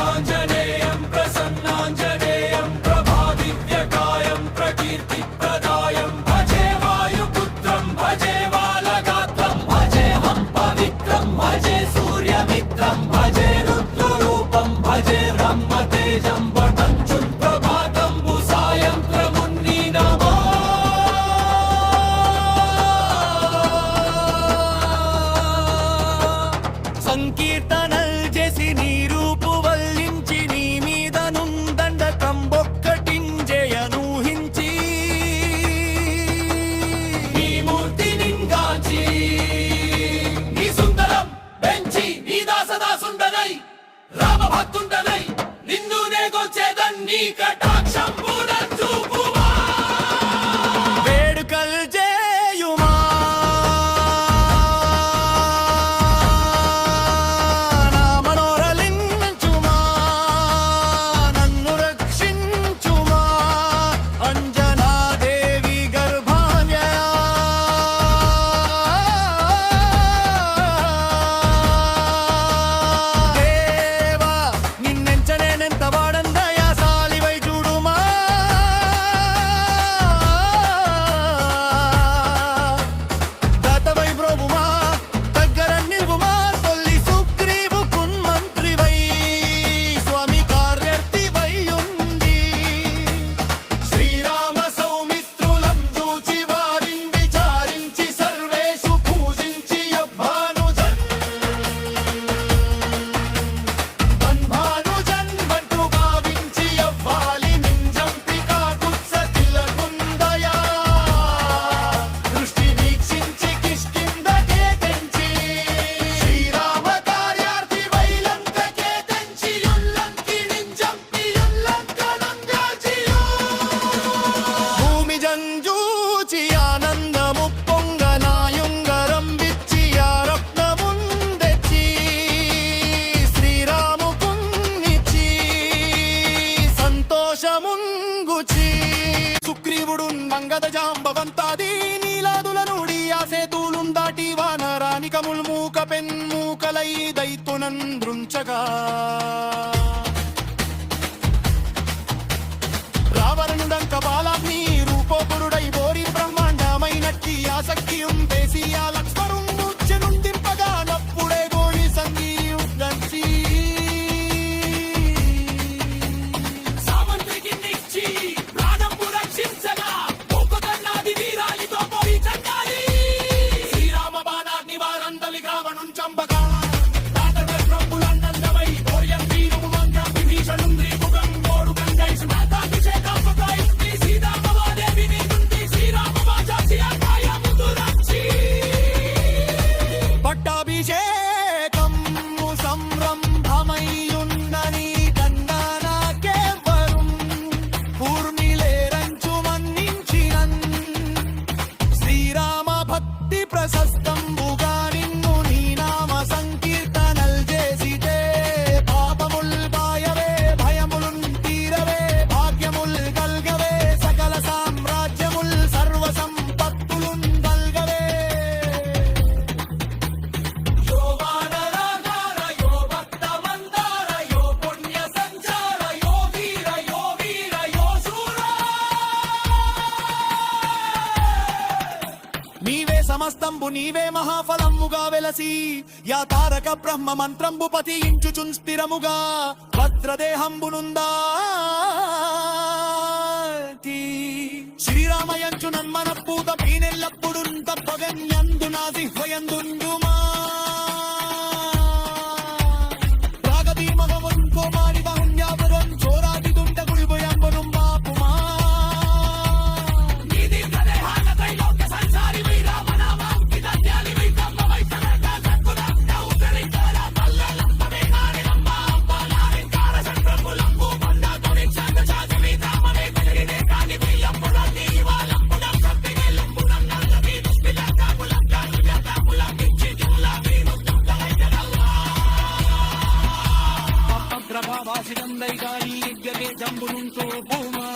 ఆంజనేయం ప్రసన్నాంజనేయం ప్రభాదివ్యకాయం ప్రకీర్తిప్రదాయం భజే వాయుపుత్రం భజే బాలగాత్రం భజేహం పవిత్రం భజే సూర్యమిత్రం భజే రుద్రరూపం భజే బ్రహ్మతేజం వటంచుం ప్రభాతంబు సాయంత్రమున్ని నమో సంకీర్తనల్ చేసి నీ రూపు వల్లించి నీ మీద నుందండకంబొక్కటింజయనూహించి నీ మూర్తి నింగాచి నీ సుందరం పెంచి నీ దాసదాసుండనై రామభక్తుండనై నిన్నునే గొచ్చేదన్ నీ కటాక్షం చూపుమా వేడుకల్ చేయుమా నా మనోరలించుమా నన్ను రక్షించుమా అంజనాదేవి గర్భాన్యా దేవా నిన్నెంచనేనెంత వాడందయా సాలివై చూడుమా దాతవై బ్రోవుమా దగ్గర నిల్వుమా తొల్లి సుగ్రీవు కున్మంత్రివై స్వామి కార్యర్థివై ఉంది శ్రీరామ సౌమిత్రులం చూచి వారిని విచారించి సర్వేషు పూజించి అభ్వానుజన్ మన్భానుజన్ వంటు భావించి అవ్వాలి నింజంపికా కుత్సతిలకుందయా దృష్టి వీక్షించి కిష్కిందకే తెంచి శ్రీరామ కార్యార్థి వైలంకకే తెంచి యుల్లంకి నింజంపి యుల్లంకనంగాచియు భూమి జంజూచి ఆనందము పొంగనాయుంగరం విచ్చి ఆ రత్నముందెచ్చి శ్రీరాము కున్నిచ్చి సంతోషముంగుచి సుగ్రీవుడు మంగద జాంబవంతాది నీలాదుల నుడి ఆ సేతులుం దాటి వానరానికముల్ మూక పెన్మూకలై దైతునంద్రుంచగా రావణుడంక బాలాగ్ని రూపోపురుడై బోరి బ్రహ్మాండమైనట్టి ఆసక్తియుం వేసి ఆ లక్ష్మణుండు చెనుందింపగా నప్పుడే గోళి సంగీయుడంచి సామంతుడికి నిచ్చి ప్రాణంబు రక్షించగా ఒక్కదన్నాది వీరాలితో పోయి చండాలి శ్రీరామ బాణాగ్ని వారందలి రావణుం చంపగా తాతగ ప్రభులందమై బోర్యం వీరుము మంగం విభీషణుం శ్రీముఖం గోడు గంగై స్నాతాభిషేకాంపకాయ సీతామవాదేవి నీకుంది శ్రీరామ వాచాసి అకాయముదు రక్షి పట్టాభిషేకం సంరంభమయ్యున్నని దండానాకెవ్వరుం పూర్ణిలేరంచు మన్నించినన్ శ్రీరామ భక్తి ప్రశస్తంబుగా నిన్ను నీ నామ సంకీర్తనల్ చేసితే పాపముల్ బాయవే భయములున్ తీరవే భాగ్యముల్ గల్గవే సకల సామ్రాజ్యముల్ సర్వ సంపత్తులున్ గల్గవే యో వానరాగార యో భక్త మందార యో పుణ్య సంచార యో వీర యో శూర నీవే సమస్తంబు నీవే మహాఫలముగా వెలసి యా తారక బ్రహ్మ మంత్రంబు పతించుచున్ స్థిరముగా భద్రదేహంబునుందా శ్రీరామయంచు నన్మన పూత పీనెల్లప్పుడు తప్పగన్యందు నా జిహ్వయందుండుమా రాగదీ మగవన్ కుమారి బహున్యాపురం చోరాది దుండ గుడిబోయంబురం బాపుమా నీది ప్రదేహాన త్రైలోక్య సంసారి వై రామనామాంకిత జ్ఞాని వై కమ్మవై సనక సద్గుణంత ఉత్తరించాల పల్లలంబమే నారినమ్మ అంబలారింకార సంక్రములంబు పొందాతోని చంద చాచవి తామనే కలిగినే కాని వెయ్యంబులం నీవాలంబులం సత్తిగెల్లంబులం నల్లవి దుష్పిలంకాపులం జానుజాతాపులం ఇచ్చి జుల్లా వీనుత్తం కలైజనల్లా ప్రభావాసిడం దైగాయి యజ్ఞకే జంబునుంచో భూమా